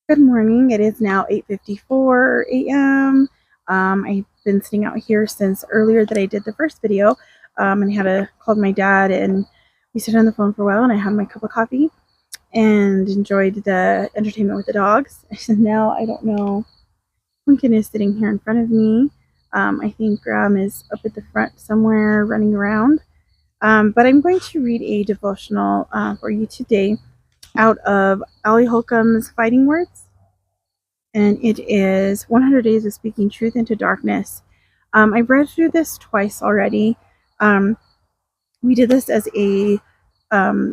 Good morning. It is now 8:54 a.m. I've been sitting out here since earlier that I did the first video, and I had called my dad, and we sat on the phone for a while, and I had my cup of coffee and enjoyed the entertainment with the dogs. And now I don't know. Pumpkin is sitting here in front of me. I think Graham is up at the front somewhere running around. But I'm going to read a devotional for you today out of Ali Holcomb's Fighting Words, and it is 100 Days of Speaking Truth into Darkness. I've read through this twice already. We did this as a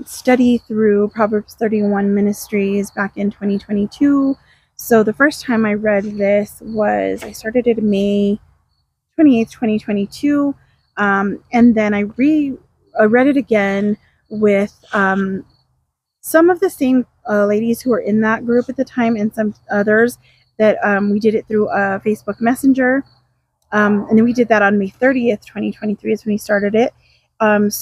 study through Proverbs 31 Ministries back in 2022. So the first time I read this was, I started it May 28th, 2022. And then I read it again with some of the same ladies who were in that group at the time, and some others that we did it through Facebook Messenger. And then we did that on May 30th, 2023 is when we started it. And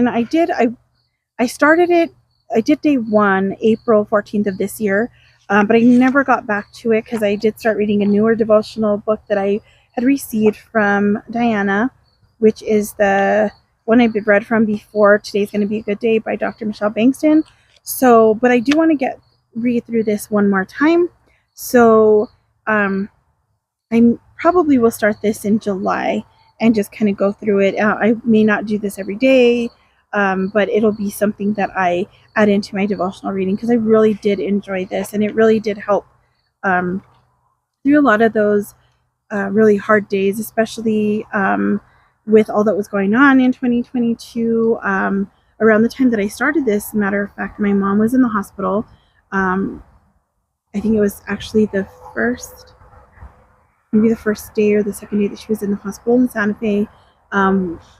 I started it, I did day one, April 14th of this year, but I never got back to it because I did start reading a newer devotional book that I had received from Diana, which is the one I've read from before, Today's Going to Be a Good Day by Dr. Michelle Bankston. So, but I do want to read through this one more time. So, I probably will start this in July and just kind of go through it. I may not do this every day, but it'll be something that I add into my devotional reading because I really did enjoy this, and it really did help through a lot of those really hard days, especially with all that was going on in 2022. Around the time that I started this, matter of fact, my mom was in the hospital. I think it was actually maybe the first day or the second day that she was in the hospital in Santa Fe,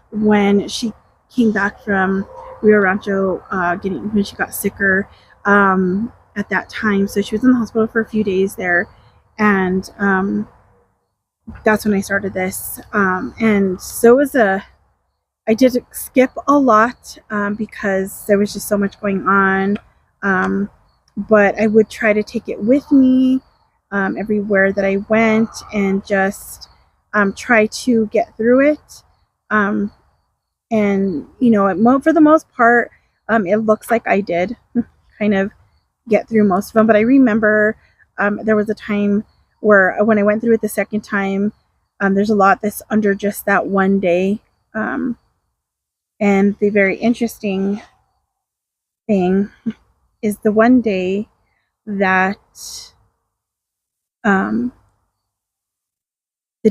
when she came back from Rio Rancho, when she got sicker at that time. So she was in the hospital for a few days there, and that's when I started this. And so I did skip a lot because there was just so much going on. But I would try to take it with me everywhere that I went, and just try to get through it. And, for the most part, it looks like I did kind of get through most of them. But I remember there was a time where when I went through it the second time, there's a lot that's under just that one day. And the very interesting thing is the one day that the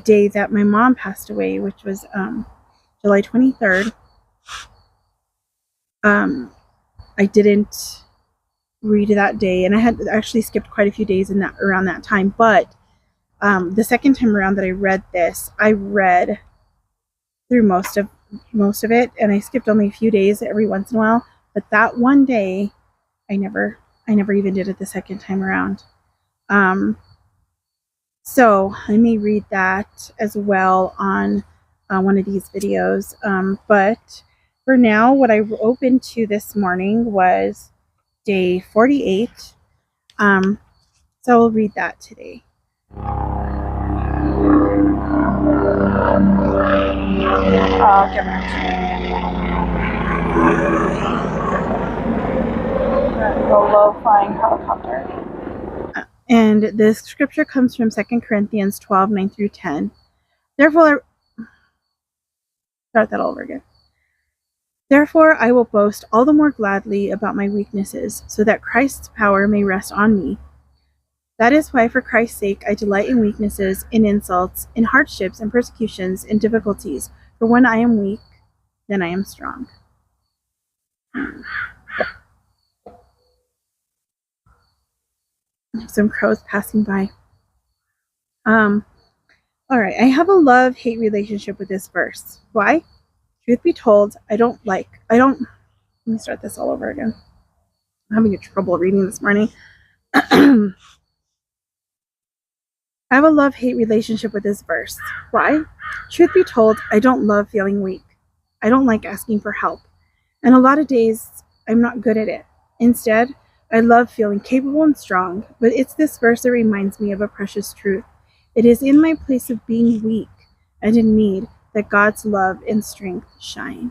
day that my mom passed away, which was July 23rd. I didn't read that day, and I had actually skipped quite a few days around that time. But the second time around that I read this, I read through most of it, and I skipped only a few days every once in a while. But that one day, I never even did it the second time around. So I may read that as well on one of these videos. But for now, what I opened to this morning was day 48. So I'll read that today. I'll get back to you. The low-flying helicopter. And the scripture comes from 2 Corinthians 12, 9 through 10. Therefore, start that all over again. Therefore, I will boast all the more gladly about my weaknesses, so that Christ's power may rest on me. That is why, for Christ's sake, I delight in weaknesses, in insults, in hardships, and persecutions, in difficulties. For when I am weak, then I am strong. Some crows passing by. All right, I have a love-hate relationship with this verse. Why? Truth be told, let me start this all over again. I'm having trouble reading this morning. I have a love-hate relationship with this verse. Why? Truth be told, I don't love feeling weak. I don't like asking for help. And a lot of days, I'm not good at it. Instead, I love feeling capable and strong, but it's this verse that reminds me of a precious truth. It is in my place of being weak and in need that God's love and strength shine.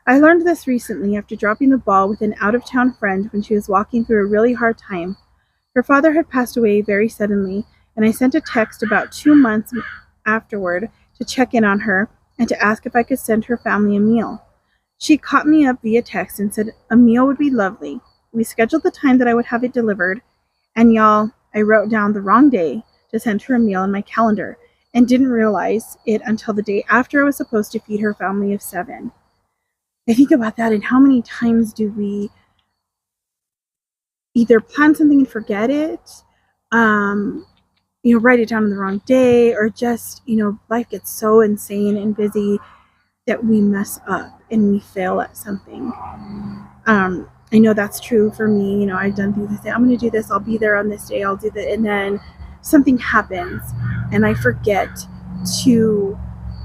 I learned this recently after dropping the ball with an out-of-town friend when she was walking through a really hard time. Her father had passed away very suddenly, and I sent a text about 2 months afterward to check in on her and to ask if I could send her family a meal. She caught me up via text and said a meal would be lovely. We scheduled the time that I would have it delivered, and y'all, I wrote down the wrong day to send her a meal in my calendar and didn't realize it until the day after I was supposed to feed her family of 7. I think about that and how many times do we either plan something and forget it, write it down on the wrong day, or just, life gets so insane and busy that we mess up and we fail at something. I know that's true for me. I've done things. I say, I'm going to do this. I'll be there on this day. I'll do that. And then something happens and I forget to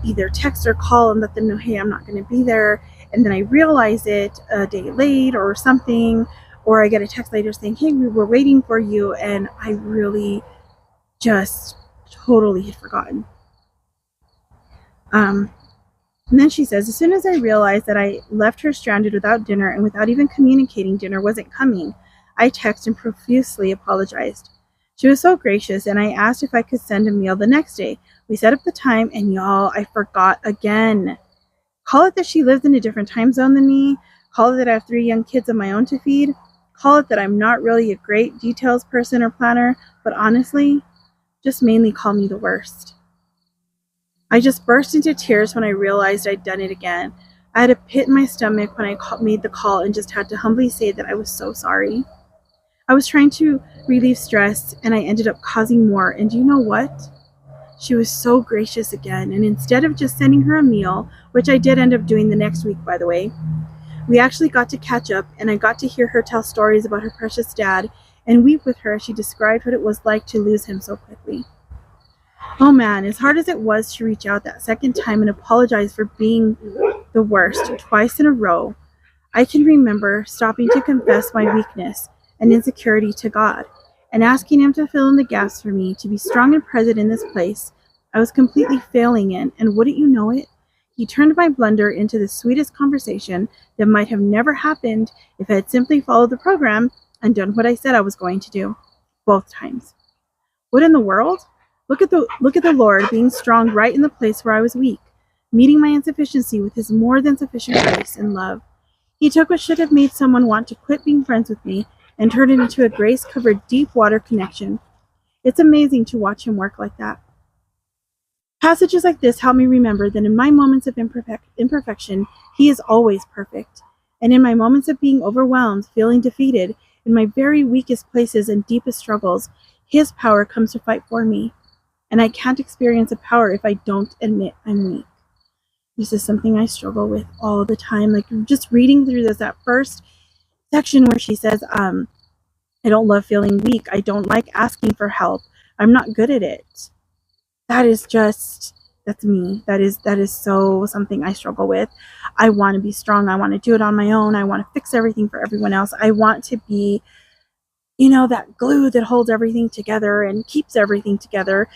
either text or call and let them know, hey, I'm not going to be there. And then I realize it a day late or something, or I get a text later saying, hey, we were waiting for you. And I really just totally had forgotten. And then she says, as soon as I realized that I left her stranded without dinner and without even communicating dinner wasn't coming, I texted and profusely apologized. She was so gracious, and I asked if I could send a meal the next day. We set up the time, and y'all, I forgot again. Call it that she lives in a different time zone than me. Call it that I have 3 young kids of my own to feed. Call it that I'm not really a great details person or planner, but honestly, just mainly call me the worst. I just burst into tears when I realized I'd done it again. I had a pit in my stomach when I made the call and just had to humbly say that I was so sorry. I was trying to relieve stress and I ended up causing more. And do you know what? She was so gracious again. And instead of just sending her a meal, which I did end up doing the next week, by the way, we actually got to catch up and I got to hear her tell stories about her precious dad and weep with her as she described what it was like to lose him so quickly. Oh man, as hard as it was to reach out that second time and apologize for being the worst twice in a row, I can remember stopping to confess my weakness and insecurity to God and asking Him to fill in the gaps for me to be strong and present in this place I was completely failing in, and wouldn't you know it, He turned my blunder into the sweetest conversation that might have never happened if I had simply followed the program and done what I said I was going to do, both times. What in the world? Look at the Lord being strong right in the place where I was weak, meeting my insufficiency with His more than sufficient grace and love. He took what should have made someone want to quit being friends with me and turned it into a grace-covered deep water connection. It's amazing to watch Him work like that. Passages like this help me remember that in my moments of imperfection, He is always perfect. And in my moments of being overwhelmed, feeling defeated, in my very weakest places and deepest struggles, His power comes to fight for me. And I can't experience a power if I don't admit I'm weak. This is something I struggle with all the time. Like just reading through that first section where she says, I don't love feeling weak. I don't like asking for help. I'm not good at it. That's me. That is so something I struggle with. I want to be strong. I want to do it on my own. I want to fix everything for everyone else. I want to be, that glue that holds everything together and keeps everything together.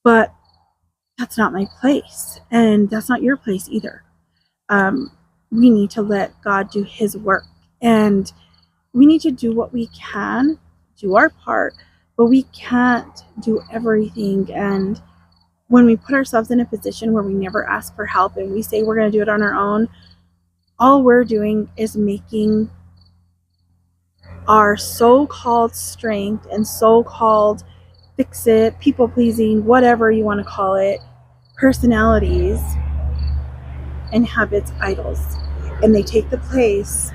But that's not my place, and that's not your place either. We need to let God do His work, and we need to do what we can, do our part, but we can't do everything. And when we put ourselves in a position where we never ask for help and we say we're going to do it on our own, all we're doing is making our so-called strength and so-called fix it, people pleasing, whatever you want to call it, personalities and habits idols. And they take the place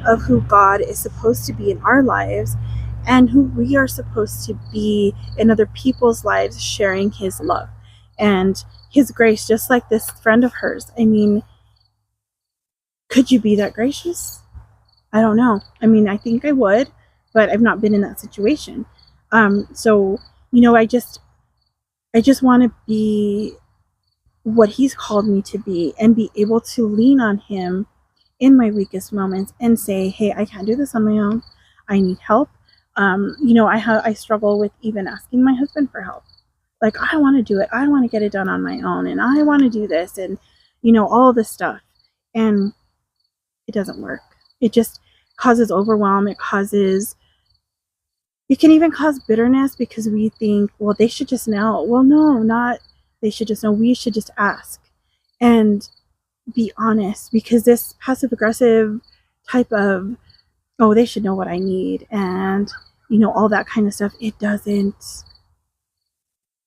of who God is supposed to be in our lives and who we are supposed to be in other people's lives, sharing His love and His grace, just like this friend of hers. I mean, could you be that gracious? I don't know. I mean, I think I would, but I've not been in that situation. So I just want to be what He's called me to be and be able to lean on Him in my weakest moments and say, hey, I can't do this on my own. I need help. I struggle with even asking my husband for help. Like, I want to do it. I want to get it done on my own, and I want to do this, and all this stuff. And it doesn't work. It just causes overwhelm. It can even cause bitterness, because we think, well, they should just know. Well, no, not they should just know. We should just ask and be honest, because this passive aggressive type of, oh, they should know what I need, and all that kind of stuff,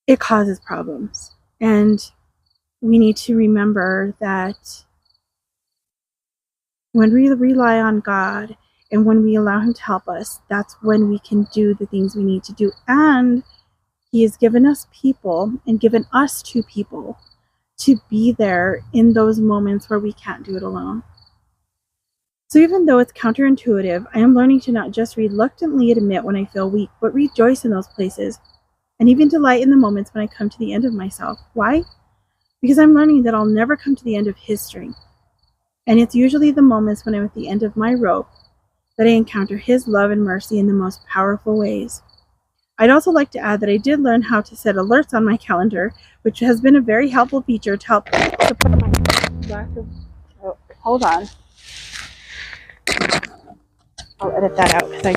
it causes problems. And we need to remember that when we rely on God and when we allow Him to help us, that's when we can do the things we need to do. And He has given us people and given us two people to be there in those moments where we can't do it alone. So even though it's counterintuitive, I am learning to not just reluctantly admit when I feel weak, but rejoice in those places, and even delight in the moments when I come to the end of myself. Why? Because I'm learning that I'll never come to the end of His strength. And it's usually the moments when I'm at the end of my rope that I encounter His love and mercy in the most powerful ways. I'd also like to add that I did learn how to set alerts on my calendar, which has been a very helpful feature to help support my lack of... Oh, hold on. I'll edit that out because I